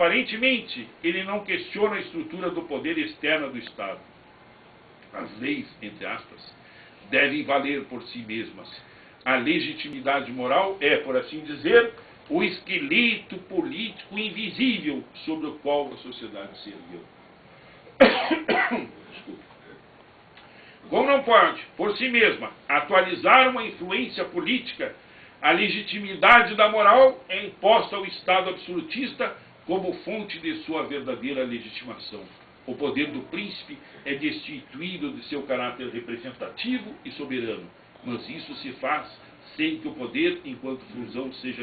Aparentemente, ele não questiona a estrutura do poder externo do Estado. As leis, entre aspas, devem valer por si mesmas. A legitimidade moral é, por assim dizer, o esqueleto político invisível sobre o qual a sociedade se ergueu. Como não pode, por si mesma, atualizar uma influência política, a legitimidade da moral é imposta ao Estado absolutista como fonte de sua verdadeira legitimação. O poder do príncipe é destituído de seu caráter representativo e soberano, mas isso se faz sem que o poder, enquanto função, seja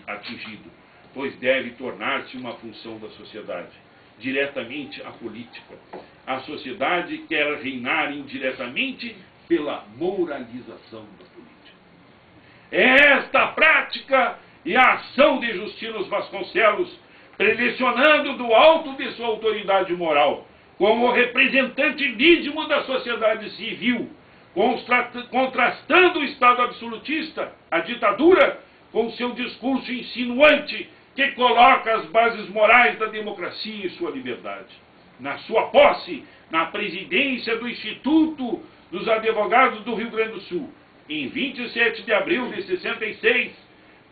atingido, pois deve tornar-se uma função da sociedade, diretamente a política. A sociedade quer reinar indiretamente pela moralização da política. É esta a prática e a ação de Justino Vasconcelos, pressionando do alto de sua autoridade moral, como representante legítimo da sociedade civil, contrastando o Estado absolutista, a ditadura, com seu discurso insinuante que coloca as bases morais da democracia e sua liberdade. Na sua posse, na presidência do Instituto dos Advogados do Rio Grande do Sul, em 27 de abril de 66,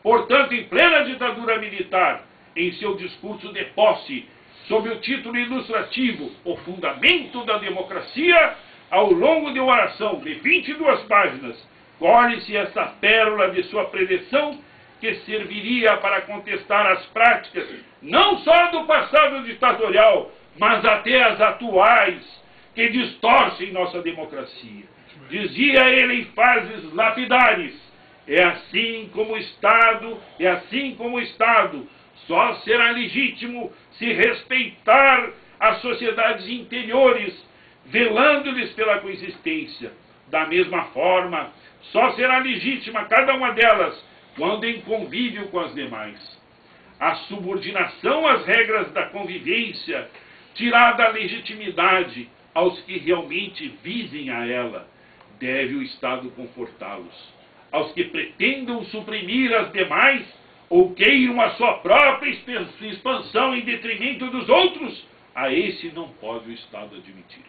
portanto, em plena ditadura militar, em seu discurso de posse, sob o título ilustrativo O Fundamento da Democracia, ao longo de uma oração de 22 páginas, colhe-se essa pérola de sua preleção que serviria para contestar as práticas, não só do passado ditatorial, mas até as atuais, que distorcem nossa democracia. Dizia ele em frases lapidares: é assim como o Estado só será legítimo se respeitar as sociedades interiores, velando-lhes pela coexistência. Da mesma forma, só será legítima cada uma delas quando em convívio com as demais. A subordinação às regras da convivência tirada a legitimidade aos que realmente visem a ela, deve o Estado confortá-los. Aos que pretendam suprimir as demais ou queiram a sua própria expansão em detrimento dos outros, a esse não pode o Estado admiti-los.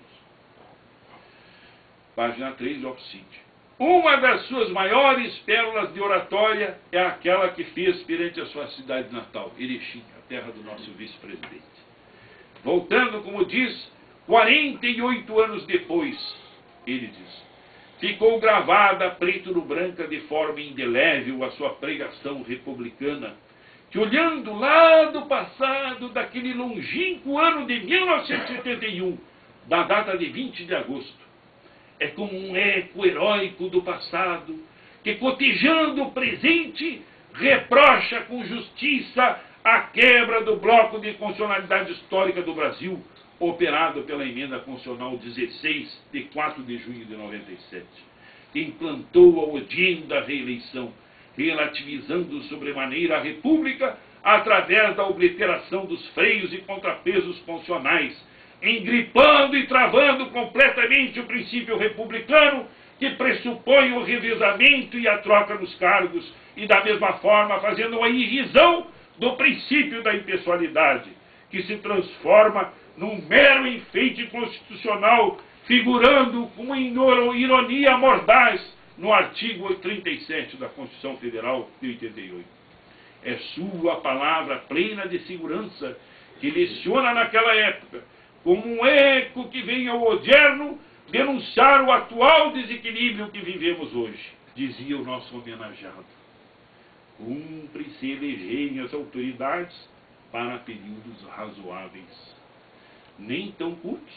Página 3, Opsídio. Uma das suas maiores pérolas de oratória é aquela que fez perante a sua cidade natal, Erechim, a terra do nosso vice-presidente. Voltando, como diz, 48 anos depois, ele diz: ficou gravada preto no branca de forma indelével a sua pregação republicana, que olhando lá do passado, daquele longínquo ano de 1971, da data de 20 de agosto, é como um eco heróico do passado, que cotejando o presente, reprocha com justiça a quebra do bloco de constitucionalidade histórica do Brasil, operado pela Emenda Constitucional 16, de 4 de junho de 97, que implantou a odiosa reeleição, relativizando sobremaneira a República através da obliteração dos freios e contrapesos constitucionais, engripando e travando completamente o princípio republicano, que pressupõe o revezamento e a troca nos cargos, e da mesma forma fazendo uma irrisão do princípio da impessoalidade, que se transforma num mero enfeite constitucional, figurando com uma ironia mordaz no artigo 37 da Constituição Federal de 88. É sua palavra plena de segurança que leciona naquela época, como um eco que vem ao odierno denunciar o atual desequilíbrio que vivemos hoje, dizia o nosso homenageado. Cumpre-se elegerem as autoridades para períodos razoáveis, nem tão curtos,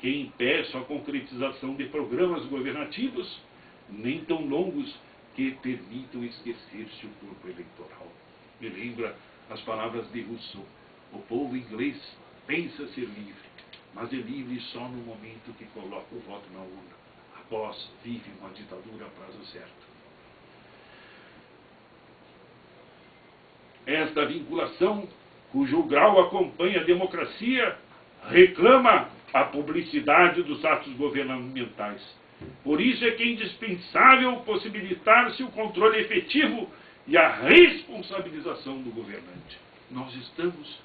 que impeçam a concretização de programas governativos, nem tão longos que permitam esquecer-se o corpo eleitoral. Me lembra as palavras de Rousseau: o povo inglês pensa ser livre, mas é livre só no momento que coloca o voto na urna. Após, vive uma ditadura a prazo certo. Esta vinculação, cujo grau acompanha a democracia, reclama a publicidade dos atos governamentais. Por isso é que é indispensável possibilitar-se o controle efetivo e a responsabilização do governante. Nós estamos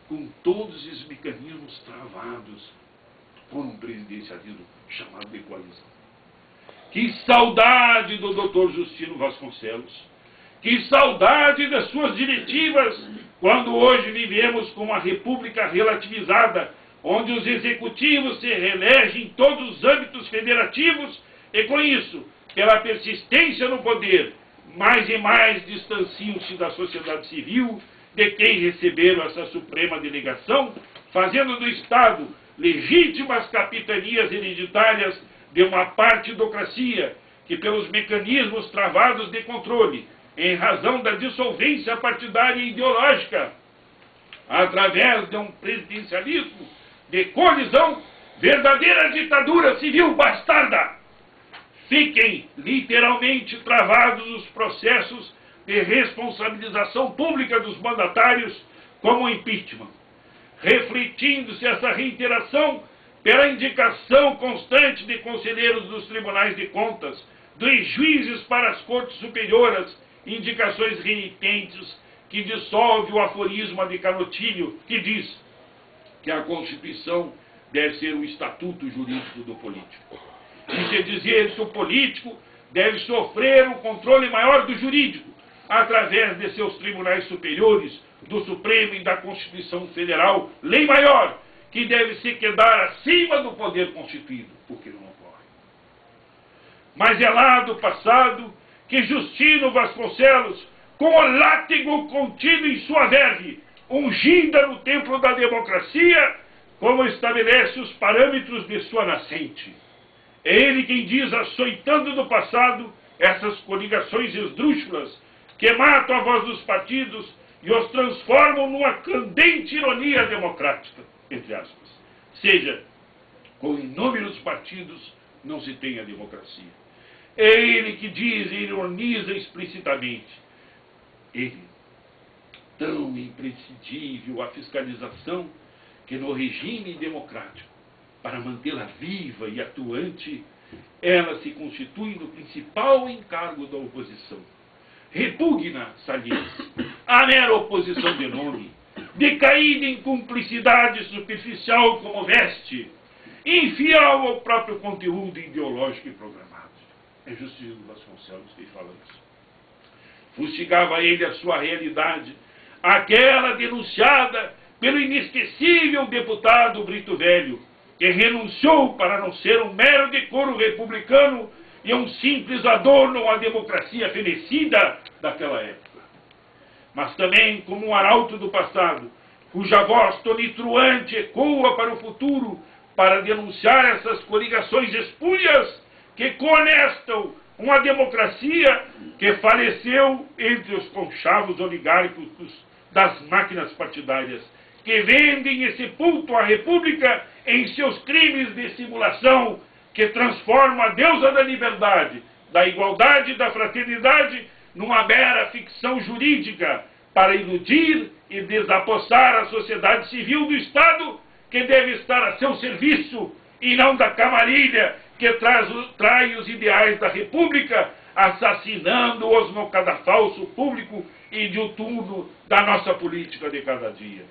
com todos os mecanismos travados por um presidencialismo chamado de coalizão. Que saudade do Dr. Justino Vasconcelos! Que saudade das suas diretivas, quando hoje vivemos com uma república relativizada, onde os executivos se reelegem em todos os âmbitos federativos e, com isso, pela persistência no poder, mais e mais distanciam-se da sociedade civil, de quem receberam essa suprema delegação, fazendo do Estado legítimas capitanias hereditárias de uma partidocracia que, pelos mecanismos travados de controle, em razão da dissolvência partidária e ideológica, através de um presidencialismo de colisão, verdadeira ditadura civil bastarda, fiquem literalmente travados os processos de responsabilização pública dos mandatários como o impeachment, refletindo-se essa reiteração pela indicação constante de conselheiros dos tribunais de contas, dos juízes para as cortes superiores, indicações renitentes que dissolve o aforisma de Canotilho, que diz que a Constituição deve ser o estatuto jurídico do político. Isso é dizer que o político deve sofrer o controle maior do jurídico, através de seus tribunais superiores, do Supremo e da Constituição Federal, lei maior, que deve se quedar acima do poder constituído, o que não ocorre. Mas é lá do passado que Justino Vasconcelos, com o látigo contido em sua verve, ungida no templo da democracia, como estabelece os parâmetros de sua nascente. É ele quem diz, açoitando do passado, essas coligações esdrúxulas, que matam a voz dos partidos e os transformam numa candente ironia democrática, entre aspas. Seja, com inúmeros partidos não se tem a democracia. É ele que diz e ironiza explicitamente. Ele, tão imprescindível a fiscalização, que no regime democrático, para mantê-la viva e atuante, ela se constitui no principal encargo da oposição. Repugna, saliente, a mera oposição de nome, decaída em cumplicidade superficial como veste, infiel ao próprio conteúdo ideológico e programado. É Justino Vasconcelos que fala isso. Fustigava ele a sua realidade, aquela denunciada pelo inesquecível deputado Brito Velho, que renunciou para não ser um mero decoro republicano e um simples adorno à democracia fenecida daquela época. Mas também como um arauto do passado, cuja voz tonitruante ecoa para o futuro para denunciar essas coligações espúrias que conestam uma democracia que faleceu entre os conchavos oligárquicos das máquinas partidárias, que vendem e sepultam a República em seus crimes de simulação, que transformam a deusa da liberdade, da igualdade e da fraternidade numa mera ficção jurídica para iludir e desapossar a sociedade civil do Estado, que deve estar a seu serviço e não da camarilha que trai os ideais da República, assassinando-os no cadafalso público e diuturno da nossa política de cada dia.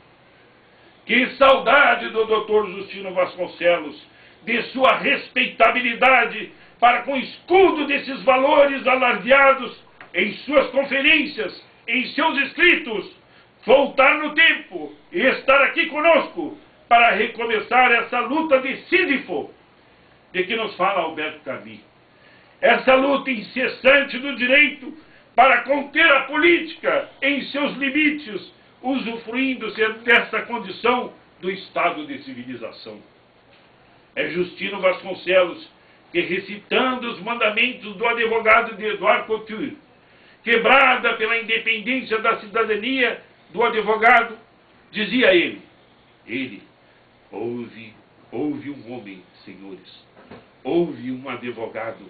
Que saudade do Dr. Justino Vasconcelos, de sua respeitabilidade para com o escudo desses valores alardeados em suas conferências, em seus escritos, voltar no tempo e estar aqui conosco para recomeçar essa luta de Sísifo, de que nos fala Alberto Camus. Essa luta incessante do direito para conter a política em seus limites, usufruindo-se dessa condição do estado de civilização. É Justino Vasconcelos que, recitando os mandamentos do advogado de Edouard Couture, quebrada pela independência da cidadania do advogado, dizia ele, houve um homem, senhores, houve um advogado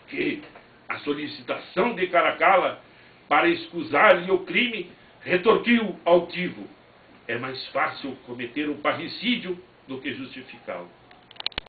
que a solicitação de Caracalla para escusar-lhe o crime retorquiu altivo: é mais fácil cometer um parricídio do que justificá-lo.